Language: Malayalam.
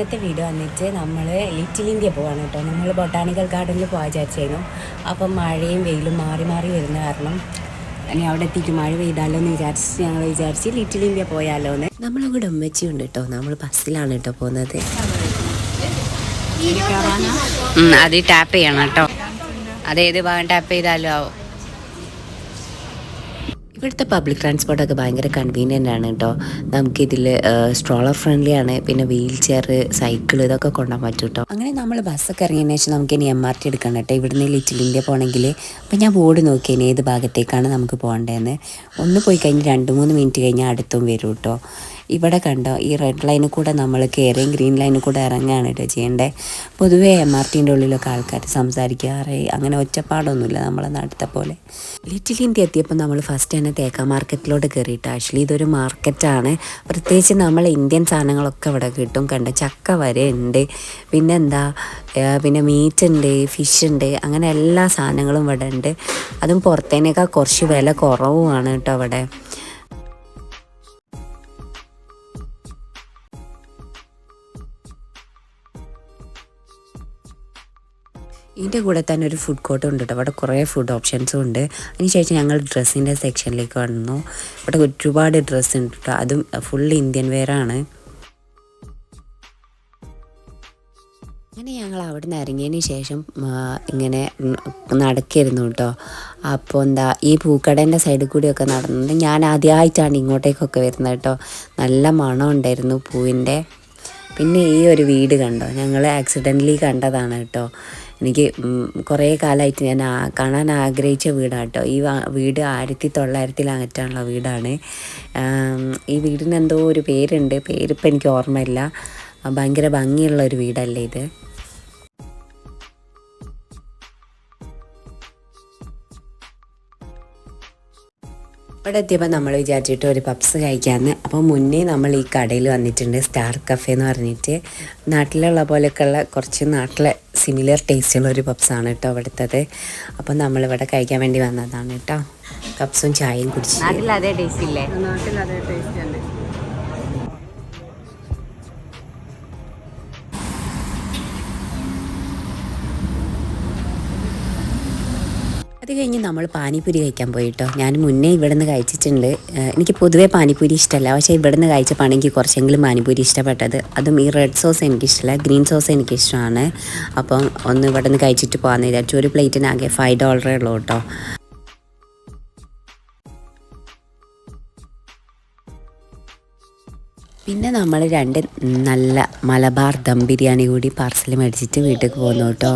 ഇന്നത്തെ വീഡിയോ വന്നിട്ട് നമ്മൾ ലിറ്റിൽ ഇന്ത്യ പോവാണ് കേട്ടോ. നമ്മൾ ബൊട്ടാണിക്കൽ ഗാർഡനിൽ പോകാൻ വിചാരിച്ചായിരുന്നു. അപ്പം മഴയും വെയിലും മാറി മാറി വരുന്ന കാരണം ഇനി അവിടെ എത്തിയിട്ട് മഴ പെയ്താലോ എന്ന് ഞങ്ങൾ വിചാരിച്ച് ലിറ്റിൽ ഇന്ത്യ പോയാലോ എന്ന്. നമ്മളിവിടെ ഉമ്മച്ചിയുണ്ട് കേട്ടോ. നമ്മൾ ബസ്സിലാണ് കേട്ടോ പോകുന്നത്. അത് ടാപ്പ് ചെയ്യണം കേട്ടോ. അതേത് ഭാഗം ടാപ്പ് ചെയ്താലോ ആവും. ഇവിടുത്തെ പബ്ലിക് ട്രാൻസ്പോർട്ടൊക്കെ ഭയങ്കര കൺവീനിയൻ്റ് ആണ് കേട്ടോ. നമുക്കിതിൽ സ്ട്രോളർ ഫ്രണ്ട്ലി ആണ്. പിന്നെ വീൽ ചെയർ, സൈക്കിൾ ഇതൊക്കെ കൊണ്ടുപോകാൻ പറ്റും കേട്ടോ. അങ്ങനെ നമ്മൾ ബസ്സൊക്കെ ഇറങ്ങിയതിന് ശേഷം നമുക്ക് ഇനി MRT എടുക്കണം കേട്ടോ. ഇവിടുന്ന് ലിറ്റിൽ ഇന്ത്യ പോകണമെങ്കിൽ അപ്പം ഞാൻ ബോർഡ് നോക്കിയതിന് ഏത് ഭാഗത്തേക്കാണ് നമുക്ക് പോകേണ്ടതെന്ന്. ഒന്ന് പോയി കഴിഞ്ഞ് 2-3 മിനിറ്റ് കഴിഞ്ഞാൽ അടുത്തും വരും കേട്ടോ. ഇവിടെ കണ്ടോ, ഈ റെഡ് ലൈനിൽ കൂടെ നമ്മൾ കയറുകയും ഗ്രീൻ ലൈനിൽ കൂടെ ഇറങ്ങുകയാണ് കേട്ടോ ചെയ്യേണ്ടത്. പൊതുവേ MRTൻ്റെ ഉള്ളിലൊക്കെ ആൾക്കാർ സംസാരിക്കാറ് അങ്ങനെ ഒച്ചപ്പാടൊന്നുമില്ല നമ്മളെ നാട്ടിലത്തെ പോലെ. ലിറ്റിൽ ഇന്ത്യ എത്തിയപ്പോൾ നമ്മൾ ഫസ്റ്റ് തന്നെ തേക്ക മാർക്കറ്റിലോട്ട് കയറിയിട്ട്. ആക്ച്വലി ഇതൊരു മാർക്കറ്റാണ്. പ്രത്യേകിച്ച് നമ്മൾ ഇന്ത്യൻ സാധനങ്ങളൊക്കെ ഇവിടെ കിട്ടും. കണ്ട ചക്ക വരെ ഉണ്ട്. പിന്നെ മീറ്റ് ഉണ്ട്, ഫിഷ് ഉണ്ട്, അങ്ങനെ എല്ലാ സാധനങ്ങളും ഇവിടെ ഉണ്ട്. അതും പുറത്തേനേക്കാൾ കുറച്ച് വില കുറവുമാണ് കേട്ടോ അവിടെ. ഇതിൻ്റെ കൂടെ തന്നെ ഒരു ഫുഡ് കോർട്ടും ഉണ്ട് കേട്ടോ. അവിടെ കുറേ ഫുഡ് ഓപ്ഷൻസും ഉണ്ട്. അതിനുശേഷം ഞങ്ങൾ ഡ്രസ്സിൻ്റെ സെക്ഷനിലേക്ക് വന്നു. ഇവിടെ ഒരുപാട് ഡ്രസ്സ് ഉണ്ട് കേട്ടോ. അതും ഫുൾ ഇന്ത്യൻ വെയറാണ്. അങ്ങനെ ഞങ്ങൾ അവിടെ നിന്ന് ഇറങ്ങിയതിന് ശേഷം ഇങ്ങനെ നടക്കായിരുന്നു കേട്ടോ. അപ്പോൾ ഈ പൂക്കടേൻ്റെ സൈഡിൽ കൂടിയൊക്കെ നടന്നത്. ഞാൻ ആദ്യമായിട്ടാണ് ഇങ്ങോട്ടേക്കൊക്കെ വരുന്നത് കേട്ടോ. നല്ല മണം ഉണ്ടായിരുന്നു പൂവിൻ്റെ. പിന്നെ ഈ ഒരു വീട് കണ്ടോ, ഞങ്ങൾ ആക്സിഡൻ്റലി കണ്ടതാണ് കേട്ടോ. എനിക്ക് കുറേ കാലമായിട്ട് ഞാൻ കാണാൻ ആഗ്രഹിച്ച വീടാണ് കേട്ടോ. ഈ വീട് 1900-ലായിട്ടുള്ള വീടാണ്. ഈ വീടിന് എന്തോ ഒരു പേരുണ്ട്, പേരിപ്പോൾ എനിക്ക് ഓർമ്മയില്ല. ഭയങ്കര ഭംഗിയുള്ള ഒരു വീടല്ലേ ഇത്. ഇവിടെ എത്തിയപ്പോൾ നമ്മൾ വിചാരിച്ചിട്ട് ഒരു പപ്സ് കഴിക്കാമെന്ന്. അപ്പോൾ മുന്നേ നമ്മൾ ഈ കടയിൽ വന്നിട്ടുണ്ട്, സ്റ്റാർ കഫേ എന്ന് പറഞ്ഞിട്ട്. നാട്ടിലുള്ള പോലെയൊക്കെയുള്ള കുറച്ച് നാട്ടിലെ സിമിലർ ടേസ്റ്റുള്ള ഒരു പപ്സാണ് കേട്ടോ അവിടുത്തത്. അപ്പം നമ്മളിവിടെ കഴിക്കാൻ വേണ്ടി വന്നതാണ് കേട്ടോ. പപ്സും ചായയും കുടിച്ച്. നാട്ടിലതേ ടേസ്റ്റ് ഇല്ലേ? നാട്ടിലതേ ടേസ്റ്റ് ഉണ്ട്. അത് കഴിഞ്ഞ് നമ്മൾ പാനിപ്പൂരി കഴിക്കാൻ പോയിട്ടോ. ഞാൻ മുന്നേ ഇവിടെ നിന്ന് കഴിച്ചിട്ടുണ്ട്. എനിക്ക് പൊതുവേ പാനിപ്പൂരി ഇഷ്ടമല്ല, പക്ഷേ ഇവിടെ നിന്ന് കഴിച്ചപ്പോൾ എനിക്ക് കുറച്ചെങ്കിലും പാനിപ്പൂരി ഇഷ്ടപ്പെട്ടത്. അതും ഈ റെഡ് സോസ് എനിക്കിഷ്ടമല്ല, ഗ്രീൻ സോസ് എനിക്കിഷ്ടമാണ്. അപ്പം ഒന്ന് ഇവിടെ നിന്ന് കഴിച്ചിട്ട് പോകാമെന്ന് വിചാരിച്ചു. ഒരു പ്ലേറ്റിനാകെ $5 ഉള്ളൂ കേട്ടോ. പിന്നെ നമ്മൾ 2 നല്ല മലബാർ ദം ബിരിയാണി കൂടി പാർസൽ മേടിച്ചിട്ട് വീട്ടിലേക്ക് പോന്നു കേട്ടോ.